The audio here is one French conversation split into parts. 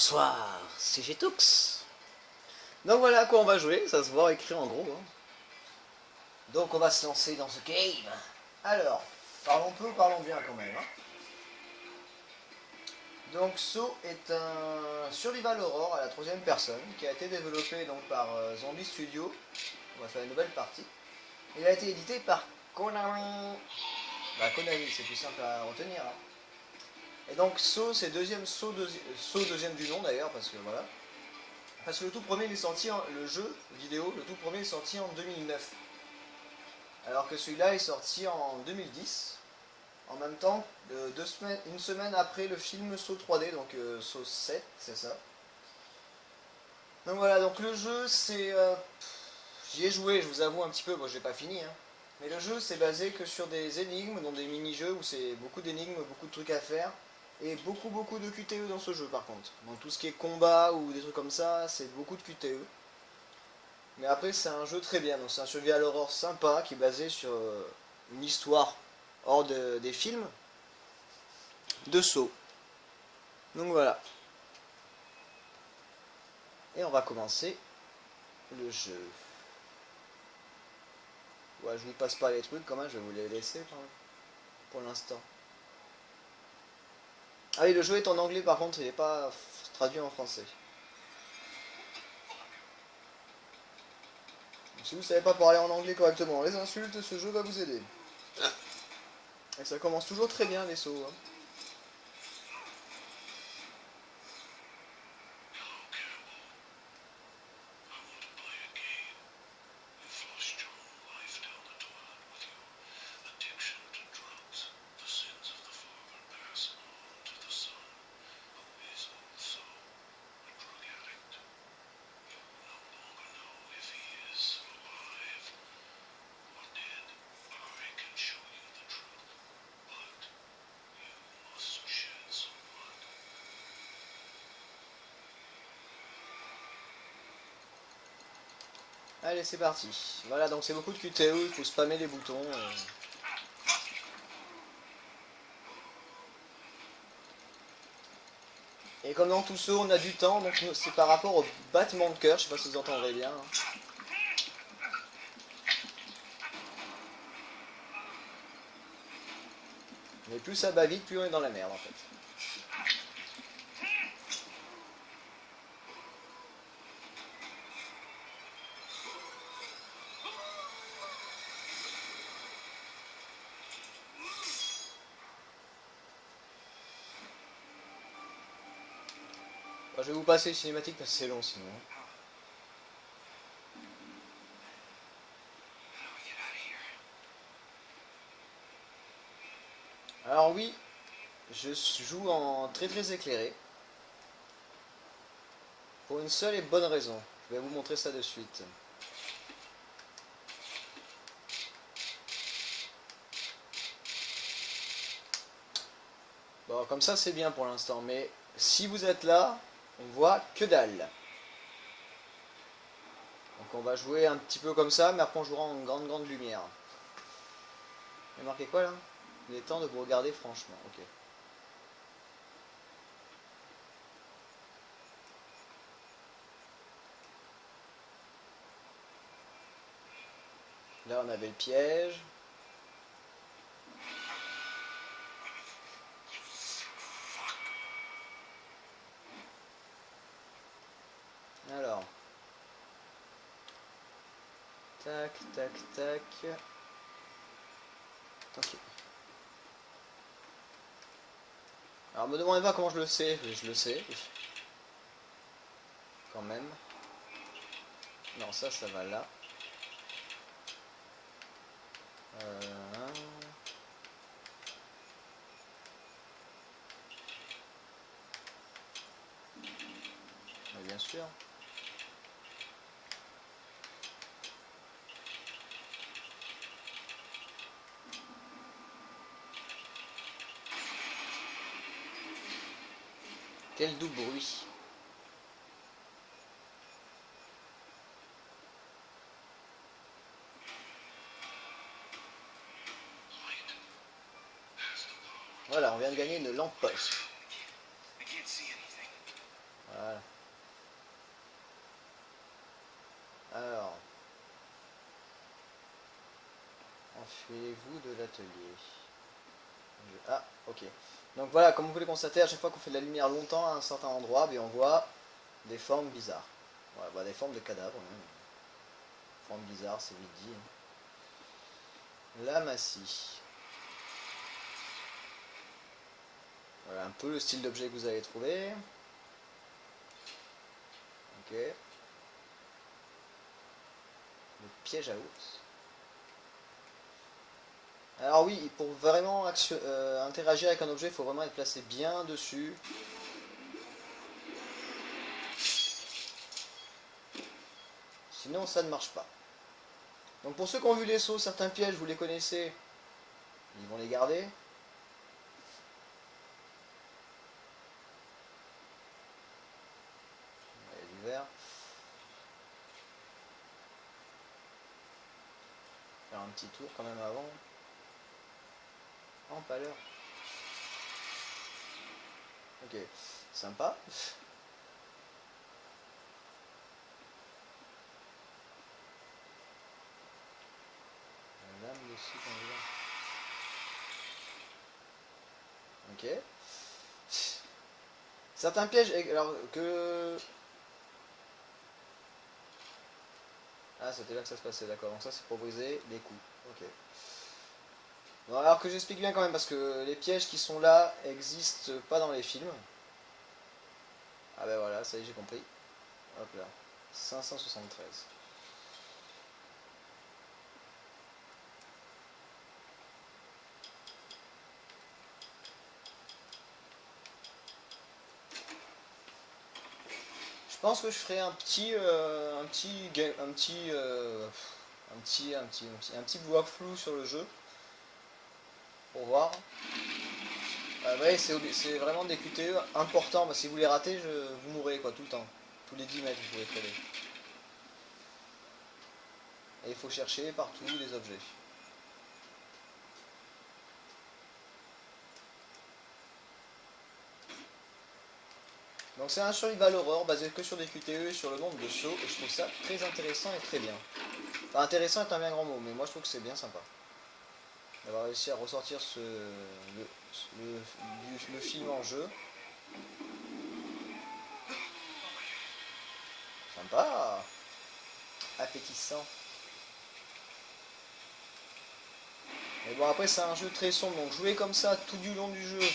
Bonsoir, c'est Getoux. Donc voilà à quoi on va jouer, ça se voit écrit en gros. Hein. Donc on va se lancer dans ce game. Alors, parlons peu, parlons bien quand même. Hein. Donc So est un survival horror à la troisième personne qui a été développé donc par Zombie Studio. On va faire une nouvelle partie. Il a été édité par Konami. Bah Konami, c'est plus simple à retenir. Hein. Et donc So, c'est deuxième So, deuxième du nom d'ailleurs, parce que voilà. Parce que le tout premier il est sorti, le jeu vidéo, le tout premier est sorti en 2009. Alors que celui-là est sorti en 2010. En même temps, une semaine après le film Saw 3D, donc Saw 7, c'est ça. Donc voilà, donc le jeu c'est... j'y ai joué, je vous avoue un petit peu, bon j'ai pas fini. Hein. Mais le jeu c'est basé que sur des énigmes, donc des mini-jeux où c'est beaucoup d'énigmes, beaucoup de trucs à faire. Et beaucoup de QTE dans ce jeu par contre. Donc tout ce qui est combat ou des trucs comme ça, c'est beaucoup de QTE. Mais après c'est un jeu très bien, donc c'est un survival horror sympa qui est basé sur une histoire hors des films de Saw. Donc voilà. Et on va commencer le jeu. Ouais, je vous passe pas les trucs quand même, je vais vous les laisser quand même, pour l'instant. Ah oui, le jeu est en anglais par contre, il n'est pas traduit en français. Donc, si vous ne savez pas parler en anglais correctement les insultes, ce jeu va vous aider. Et ça commence toujours très bien les sauts. Hein. Allez, c'est parti. Voilà, donc c'est beaucoup de QTE, il faut spammer les boutons. Et comme dans tout ça, on a du temps, donc c'est par rapport au battement de cœur, je sais pas si vous entendrez bien. Mais plus ça bat vite, plus on est dans la merde en fait. Bon, je vais vous passer les cinématiques parce que c'est long sinon. Alors oui, je joue en très éclairé. Pour une seule et bonne raison. Je vais vous montrer ça de suite. Bon, comme ça c'est bien pour l'instant, mais si vous êtes là, on voit que dalle. Donc on va jouer un petit peu comme ça, mais après on jouera en grande lumière. Il y a marqué quoi là? Il est temps de vous regarder franchement, ok. Là on avait le piège. Alors. Tac. Ok. Alors me demandez pas comment je le sais, je le sais. Quand même. Non, ça va là. Bien sûr. Quel doux bruit. Voilà, on vient de gagner une lampe poche. Voilà. Alors, enfuyez-vous de l'atelier. Ah, ok. Donc voilà, comme vous pouvez le constater, à chaque fois qu'on fait de la lumière longtemps à un certain endroit, on voit des formes bizarres. Voilà, bah, des formes de cadavres. Hein. Formes bizarres, c'est vite dit. Hein. La massie. Voilà un peu le style d'objet que vous avez trouvé. Ok. Le piège à ours. Alors oui, pour vraiment interagir avec un objet, il faut vraiment être placé bien dessus. Sinon, ça ne marche pas. Donc pour ceux qui ont vu les sauts, certains pièges, vous les connaissez. Ils vont les garder. Il y a du vert. Faire un petit tour quand même avant. Oh, pas l'heure. Ok, sympa. La lame de scie qu'on voit. Ok. Certains pièges, alors que... Ah, c'était là que ça se passait, d'accord. Donc ça, c'est pour briser les coups. Ok. Bon, alors que j'explique bien quand même, parce que les pièges qui sont là existent pas dans les films. Ah ben voilà, ça y est, j'ai compris. Hop là. 573. Je pense que je ferai un petit walkthrough sur le jeu pour voir. Ouais, c'est vraiment des QTE importants, parce que si vous les ratez, vous mourrez quoi tout le temps. Tous les 10 mètres, vous pouvez crever. Et il faut chercher partout les objets. Donc c'est un survival horror basé que sur des QTE et sur le nombre de sauts, et je trouve ça très intéressant et très bien. Enfin, intéressant est un bien grand mot, mais moi je trouve que c'est bien sympa. D'avoir réussi à ressortir le film en jeu. Sympa. Appétissant. Mais bon, après c'est un jeu très sombre, donc jouer comme ça tout du long du jeu,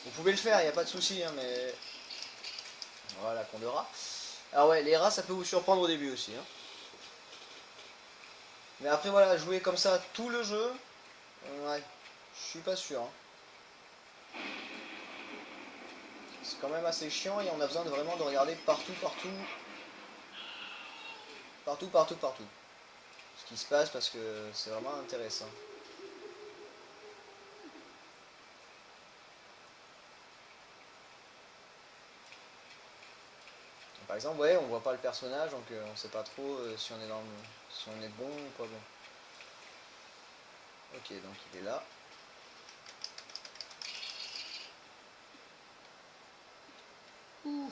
vous pouvez le faire, il n'y a pas de souci, hein, mais... Voilà, qu'on de rats. Alors ouais, les rats ça peut vous surprendre au début aussi. Hein. Mais après voilà, jouer comme ça tout le jeu, ouais, je suis pas sûr. Hein. C'est quand même assez chiant et on a besoin de vraiment de regarder partout, ce qui se passe parce que c'est vraiment intéressant. Par exemple, ouais, on voit pas le personnage, donc on sait pas trop si on est si on est bon ou pas bon. Ok, donc il est là. Ouh.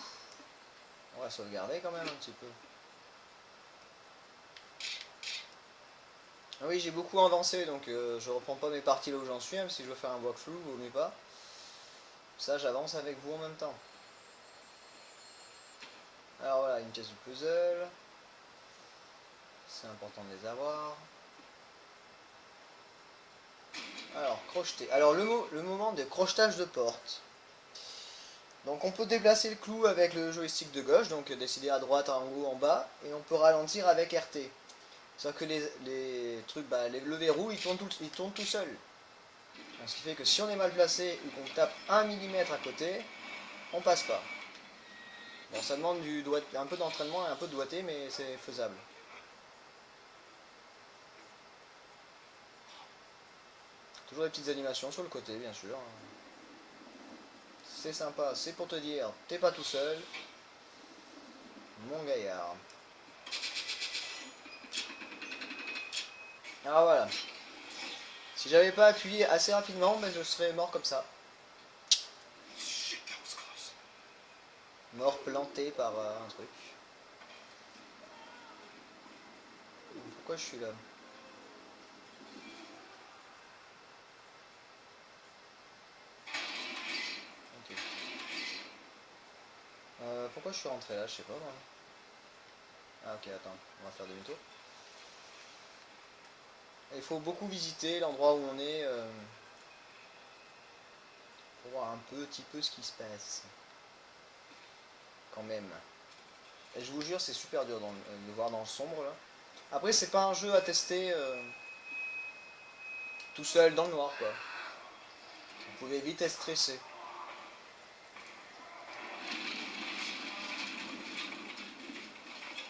On va sauvegarder quand même un petit peu. Ah oui, j'ai beaucoup avancé, donc je reprends pas mes parties là où j'en suis, même si je veux faire un walkthrough, vaut mieux pas. Ça, j'avance avec vous en même temps. Alors voilà, une pièce du puzzle. C'est important de les avoir. Alors, crocheter. Alors, le moment de crochetage de porte. Donc, on peut déplacer le clou avec le joystick de gauche, donc décider à droite, en haut, en bas, et on peut ralentir avec RT. Sauf que les trucs, bah, le verrou, il tourne tout seul. Donc, ce qui fait que si on est mal placé ou qu'on tape 1 mm à côté, on passe pas. Bon, ça demande un peu d'entraînement et un peu de doigté, mais c'est faisable. Toujours des petites animations sur le côté, bien sûr. C'est sympa, c'est pour te dire, t'es pas tout seul, mon gaillard. Alors voilà. Si j'avais pas appuyé assez rapidement, ben je serais mort comme ça. Mort planté par un truc. Pourquoi je suis là? Ok. Pourquoi je suis rentré là? Je sais pas moi. Ah ok, attends, on va faire demi-tour. Il faut beaucoup visiter l'endroit où on est pour voir un petit peu ce qui se passe. Quand même. Et je vous jure, c'est super dur de voir dans le sombre là. Après, c'est pas un jeu à tester tout seul dans le noir quoi. Vous pouvez vite être stressé.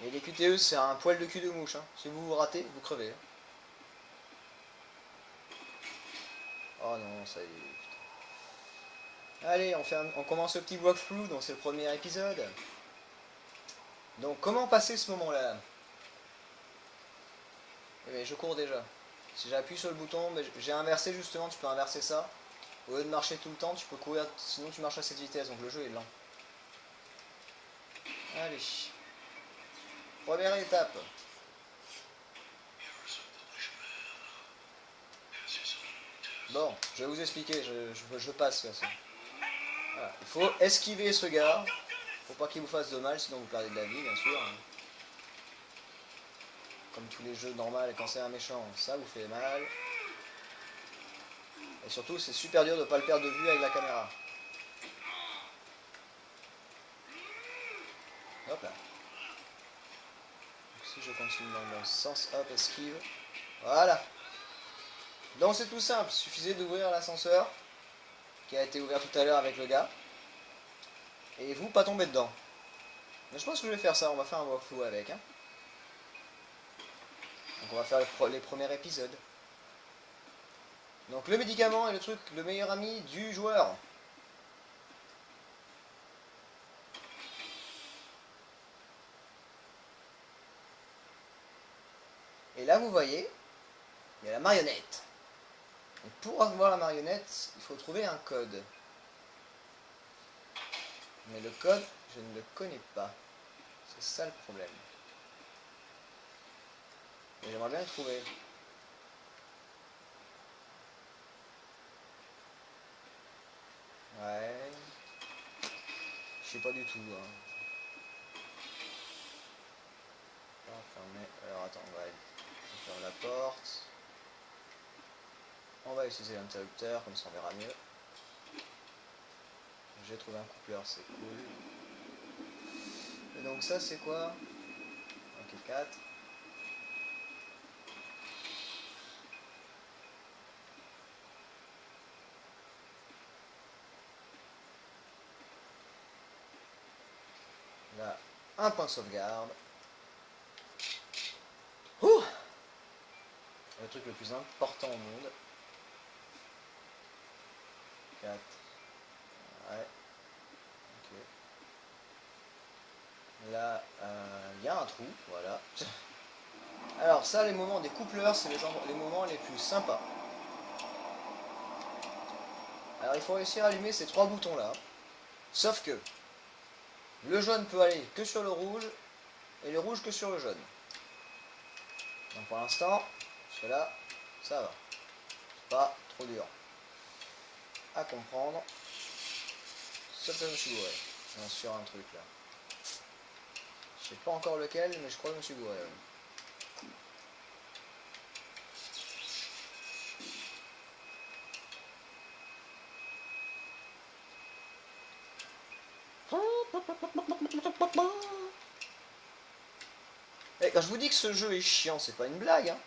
Et les QTE, c'est un poil de cul de mouche. Hein. Si vous vous ratez, vous crevez. Hein. Oh non, ça y est. Putain. Allez, on commence le petit walkthrough, donc c'est le premier épisode. Donc, comment passer ce moment-là? Eh je cours déjà. Si j'appuie sur le bouton, j'ai inversé justement, tu peux inverser ça. Au lieu de marcher tout le temps, tu peux courir, sinon tu marches à cette vitesse, donc le jeu est lent. Allez. Première étape. Bon, je vais vous expliquer, je passe là. Voilà. Il faut esquiver ce gars. Faut pas qu'il vous fasse de mal, sinon vous perdez de la vie, bien sûr. Comme tous les jeux normaux, quand c'est un méchant, ça vous fait mal. Et surtout, c'est super dur de ne pas le perdre de vue avec la caméra. Hop là. Donc, si je continue dans le sens, hop, esquive. Voilà. Donc c'est tout simple, il suffisait d'ouvrir l'ascenseur, qui a été ouvert tout à l'heure avec le gars. Et vous, pas tomber dedans. Mais je pense que je vais faire ça, on va faire un walkthrough avec. Hein. Donc on va faire les premiers épisodes. Donc le médicament est le truc, le meilleur ami du joueur. Et là vous voyez, il y a la marionnette. Et pour avoir la marionnette, il faut trouver un code. Mais le code, je ne le connais pas. C'est ça le problème. Et j'aimerais bien le trouver. Ouais. Je sais pas du tout. Hein. Alors attends, on ferme la porte. On va utiliser l'interrupteur, comme ça on verra mieux. J'ai trouvé un coupleur, c'est cool. Et donc ça c'est quoi? Ok, 4. Là, un point de sauvegarde. Ouh, le truc le plus important au monde. 4. Ouais. Ok. Là, il y a un trou, voilà. Alors ça, les moments des coupleurs, c'est les moments les plus sympas. Alors il faut réussir à allumer ces 3 boutons là. Sauf que le jaune peut aller que sur le rouge et le rouge que sur le jaune. Donc pour l'instant, cela, ça va. C'est pas trop dur à comprendre. Sauf que je me suis gouré. Sur un truc là. Je sais pas encore lequel, mais je crois que je me suis gouré. Et quand je vous dis que ce jeu est chiant, c'est pas une blague. Hein.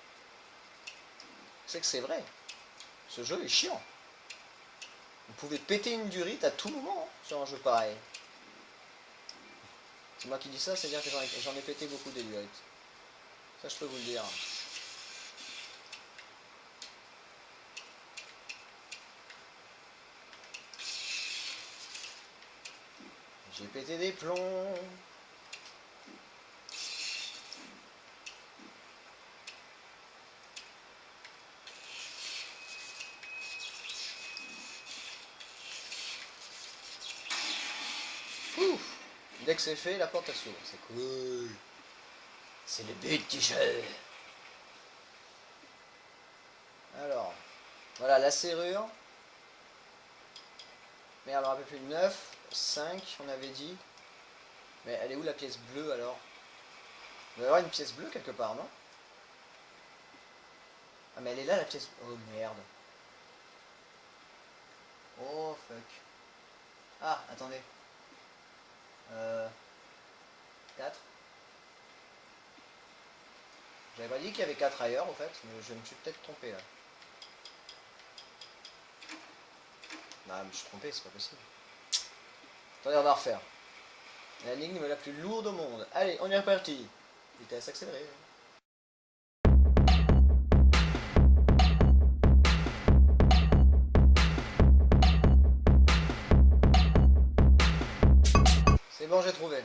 C'est que c'est vrai. Ce jeu est chiant. Vous pouvez péter une durite à tout moment hein, sur un jeu pareil. C'est moi qui dis ça, c'est-à-dire que j'en ai pété beaucoup des durites. Ça, je peux vous le dire. J'ai pété des plombs. Ouf. dès que c'est fait, la porte s'ouvre. C'est cool. C'est le but du jeu. Alors, voilà la serrure. Merde, un peu plus de 9, 5, on avait dit. Mais elle est où la pièce bleue alors? Il doit y avoir une pièce bleue quelque part, non? Ah mais elle est là la pièce... Oh merde. Oh fuck. Ah, attendez. 4. J'avais pas dit qu'il y avait 4 ailleurs, au fait, mais je me suis peut-être trompé là. Non, mais je suis trompé, c'est pas possible. Attendez, on va refaire. L'énigme la plus lourde au monde. Allez, on est reparti. Vitesse accélérée. C'est bon, j'ai trouvé.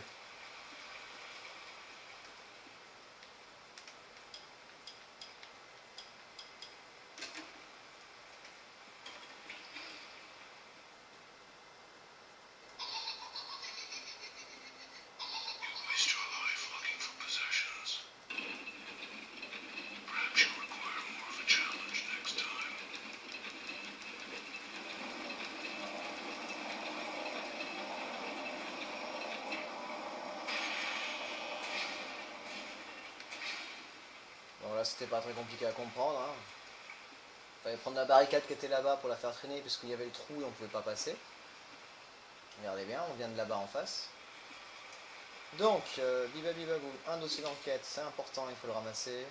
Bon là c'était pas très compliqué à comprendre. Hein. Fallait prendre la barricade qui était là-bas pour la faire traîner puisqu'il y avait le trou et on pouvait pas passer. Regardez bien, on vient de là-bas en face. Donc, bibabibabou, un dossier d'enquête, c'est important, il faut le ramasser.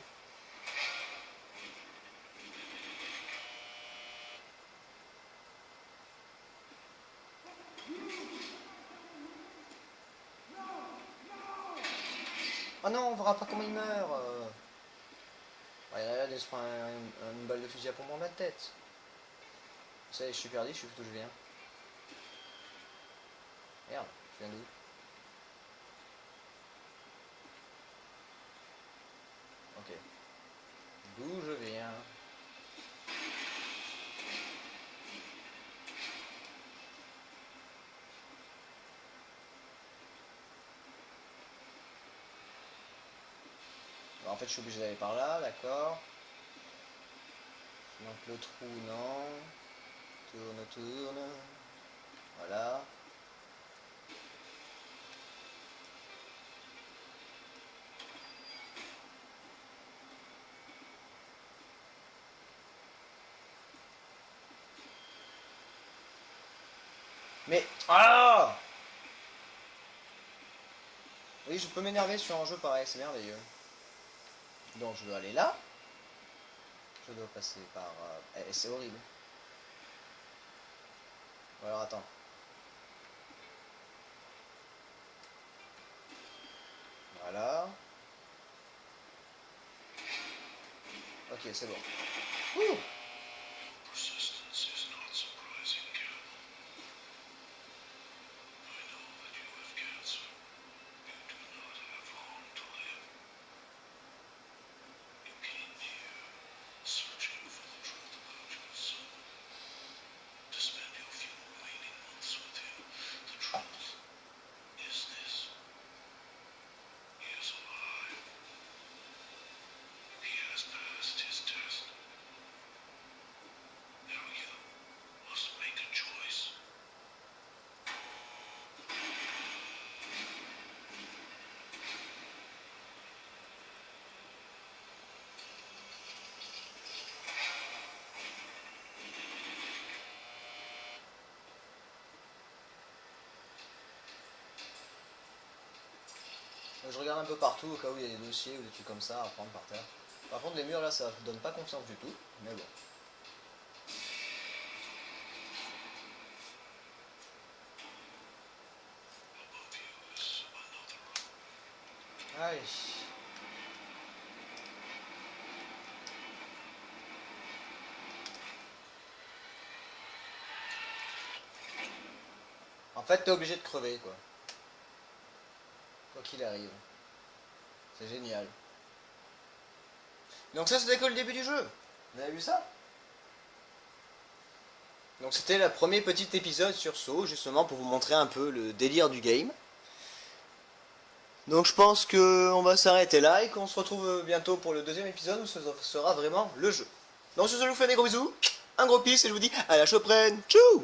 Oh non, on verra pas comment il meurt. Il y en a là, il se prend une balle de fusil à pompe dans la tête. Vous savez, je suis perdu, je sais plus d'où je viens. Merde, je viens d'où? Ok. D'où je viens? Bon, en fait, je suis obligé d'aller par là, d'accord. Donc le trou, non. Tourne, tourne. Voilà. Mais... Ah! Oui, je peux m'énerver sur un jeu pareil, c'est merveilleux. Donc je dois aller là. Je dois passer par... c'est horrible. Alors attends. Voilà. Ok, c'est bon. Ouh! Je regarde un peu partout au cas où il y a des dossiers ou des trucs comme ça à prendre par terre. Par contre les murs là ça donne pas confiance du tout, mais bon. Allez. En fait t'es obligé de crever quoi. Quoi qu'il arrive. C'est génial. Donc ça c'était que le début du jeu. Vous avez vu ça? Donc c'était le premier petit épisode sur Saw, justement pour vous montrer un peu le délire du game. Donc je pense qu'on va s'arrêter là et qu'on se retrouve bientôt pour le deuxième épisode où ce sera vraiment le jeu. Donc sur ce, je vous fais des gros bisous, un gros peace et je vous dis à la prochaine. Tchou!